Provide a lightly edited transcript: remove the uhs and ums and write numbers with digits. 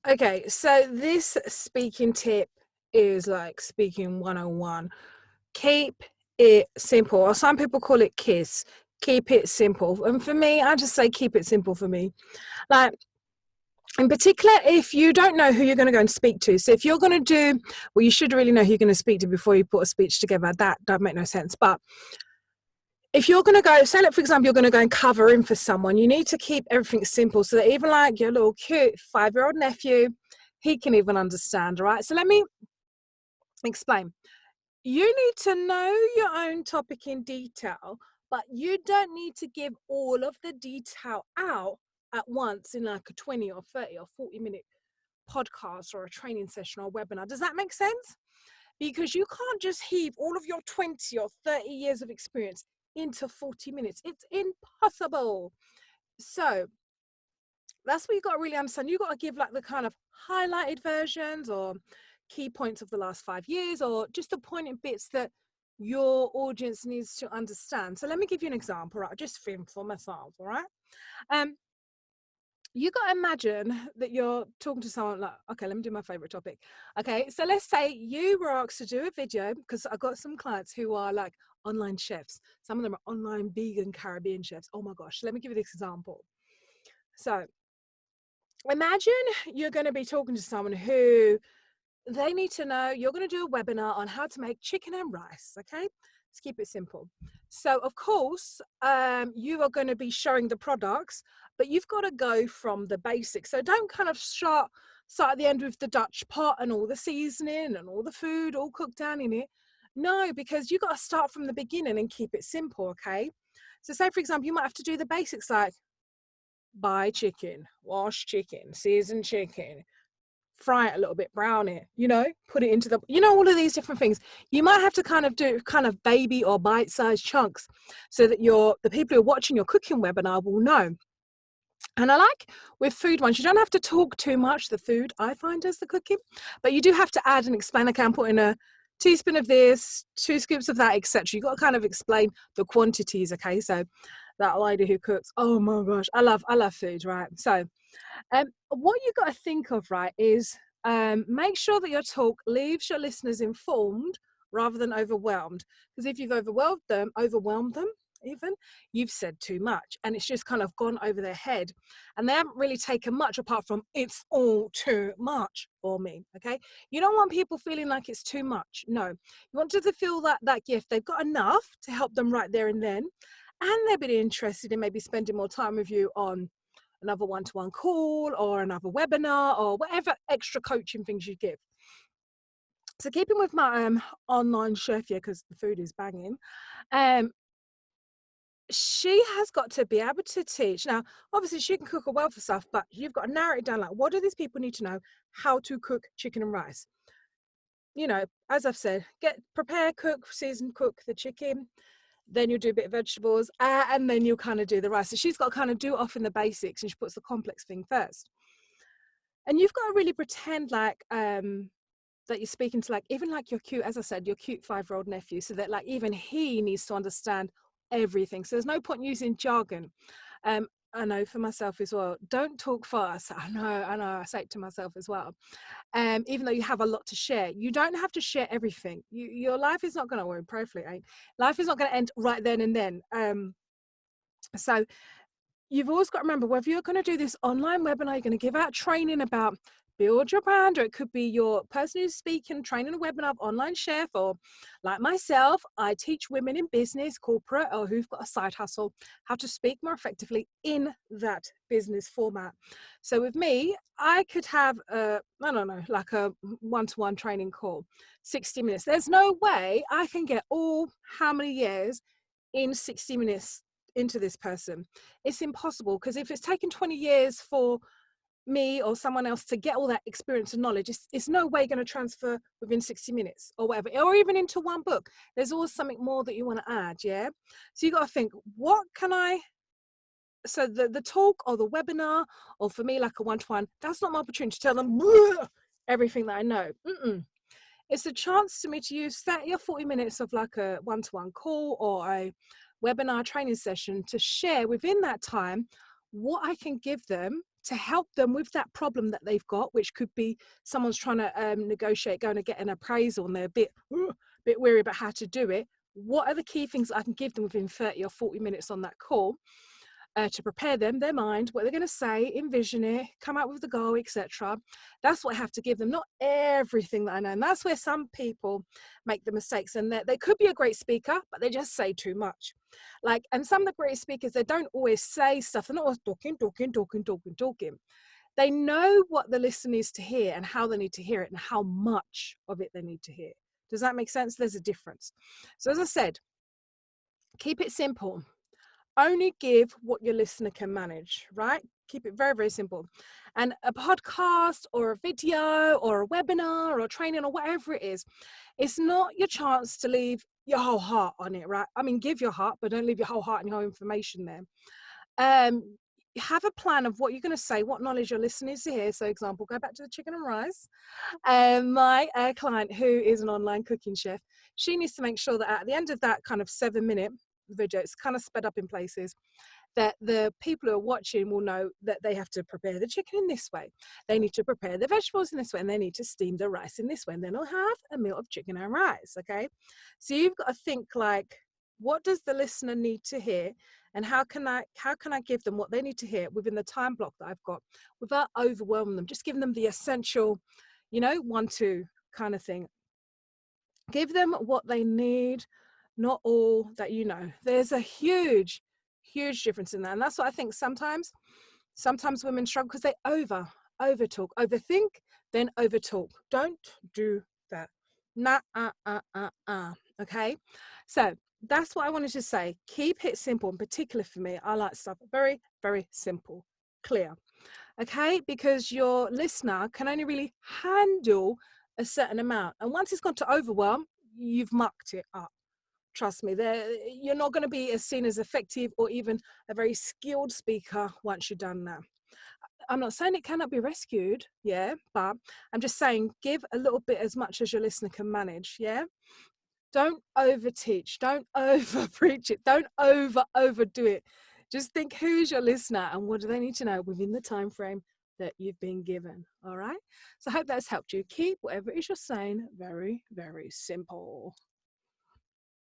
Okay, so this speaking tip is like speaking 101. Keep it simple, or some people call it KISS. Keep it simple. And for me, I just say keep it simple for me. Like, in particular, if you don't know who you're going to go and speak to. So if you're going to do, well, you should really know who you're going to speak to before you put a speech together. That don't make no sense. But if you're going to go, say, like, for example, you're going to go and cover in for someone, you need to keep everything simple so that even like your little cute 5-year-old nephew, he can even understand, right? So let me explain. You need to know your own topic in detail, but you don't need to give all of the detail out at once in like a 20 or 30 or 40-minute podcast or a training session or webinar. Does that make sense? Because you can't just heave all of your 20 or 30 years of experience into 40 minutes. It's impossible. So that's what you got to really understand. You got to give like the kind of highlighted versions or key points of the last 5 years, or just the pointed bits that your audience needs to understand. So let me give you an example, right? Just for myself, all right? You got to imagine that you're talking to someone like, okay, let me do my favorite topic. Okay, so let's say you were asked to do a video, because I've got some clients who are like online chefs. Some of them are online vegan Caribbean chefs. Oh my gosh, let me give you this example. So imagine you're going to be talking to someone who they need to know you're going to do a webinar on how to make chicken and rice. Okay, let's keep it simple. So of course you are going to be showing the products, but you've got to go from the basics. So don't kind of start at the end with the Dutch pot and all the seasoning and all the food all cooked down in it. No, because you got to start from the beginning and keep it simple. Okay, so say for example you might have to do the basics like buy chicken, wash chicken, season chicken, fry it a little bit, brown it, put it into the, all of these different things. You might have to kind of do kind of baby or bite-sized chunks so that the people who are watching your cooking webinar will know. And I like with food ones, you don't have to talk too much. The food, I find, does the cooking, but you do have to add and explain. Okay, I'm putting a teaspoon of this, 2 scoops of that, etc. You've got to kind of explain the quantities. Okay, so that lady who cooks, oh my gosh, I love food, right? So what you got to think of, right, is make sure that your talk leaves your listeners informed rather than overwhelmed. Because if you've overwhelmed them even, you've said too much and it's just kind of gone over their head and they haven't really taken much apart from it's all too much for me. Okay, you don't want people feeling like it's too much. No, you want them to feel that gift, they've got enough to help them right there and then, and they'll be interested in maybe spending more time with you on another one-to-one call or another webinar or whatever extra coaching things you give. So keeping with my online chef here, because the food is banging, she has got to be able to teach. Now, obviously she can cook a wealth of stuff, but you've got to narrow it down. Like, what do these people need to know how to cook chicken and rice? As I've said, prepare, cook, season, cook the chicken. Then you'll do a bit of vegetables, and then you'll kind of do the rice. So she's got to kind of do it off in the basics, and she puts the complex thing first. And you've got to really pretend like that you're speaking to, like, even like your cute, as I said, your cute 5-year-old nephew, so that like even he needs to understand everything. So there's no point using jargon. I know for myself as well, don't talk fast. I know, I say it to myself as well. Even though you have a lot to share, you don't have to share everything. Your life is not going to, prayerfully, life is not going to end right then and then. So you've always got to remember, whether you're going to do this online webinar, you're going to give out training about build your brand, or it could be your person who's speaking, training a webinar of online chef, or like myself, I teach women in business, corporate, or who've got a side hustle, how to speak more effectively in that business format. So with me, I could have like a one-to-one training call, 60 minutes. There's no way I can get all how many years in 60 minutes into this person. It's impossible, because if it's taken 20 years for me or someone else to get all that experience and knowledge, it's no way going to transfer within 60 minutes or whatever, or even into one book. There's always something more that you want to add. Yeah, so you got to think, what can I, so the talk or the webinar, or for me like a one-to-one, that's not my opportunity to tell them everything that I know. It's a chance to me to use 30 or 40 minutes of like a one-to-one call or a webinar training session to share within that time what I can give them to help them with that problem that they've got, which could be someone's trying to negotiate going to get an appraisal and they're a bit weary about how to do it. What are the key things I can give them within 30 or 40 minutes on that call to prepare them, their mind, what they're going to say, envision it, come up with the goal, etc. That's what I have to give them, not everything that I know. And that's where some people make the mistakes, and they could be a great speaker, but they just say too much. And some of the great speakers, they don't always say stuff. They're not always talking. They know what the listener needs to hear and how they need to hear it and how much of it they need to hear. Does that make sense? There's a difference. So as I said, keep it simple. Only give what your listener can manage, right? Keep it very, very simple. And a podcast or a video or a webinar or training or whatever it is, it's not your chance to leave your whole heart on it, right? I mean, give your heart, but don't leave your whole heart and your whole information there. Have a plan of what you're going to say, what knowledge your listener needs to hear. So, example, go back to the chicken and rice. My client, who is an online cooking chef, she needs to make sure that at the end of that kind of 7-minute video, it's kind of sped up in places, that the people who are watching will know that they have to prepare the chicken in this way. They need to prepare the vegetables in this way, and they need to steam the rice in this way, and then they'll have a meal of chicken and rice, okay? So you've got to think what does the listener need to hear, and how can I give them what they need to hear within the time block that I've got without overwhelming them, just giving them the essential, 1-2 kind of thing. Give them what they need, not all that you know. There's a huge difference in that. And that's what I think sometimes women struggle because they over talk, overthink, then over talk. Don't do that. Okay? So that's what I wanted to say. Keep it simple. In particular for me, I like stuff very, very simple, clear. Okay? Because your listener can only really handle a certain amount. And once it's gone to overwhelm, you've mucked it up. Trust me, you're not going to be as seen as effective or even a very skilled speaker once you've done that. I'm not saying it cannot be rescued, yeah, but I'm just saying give a little bit as much as your listener can manage, yeah? Don't overteach, don't over preach it, don't overdo it. Just think, who's your listener and what do they need to know within the time frame that you've been given, all right? So I hope that's helped you. Keep whatever it is you're saying very, very simple.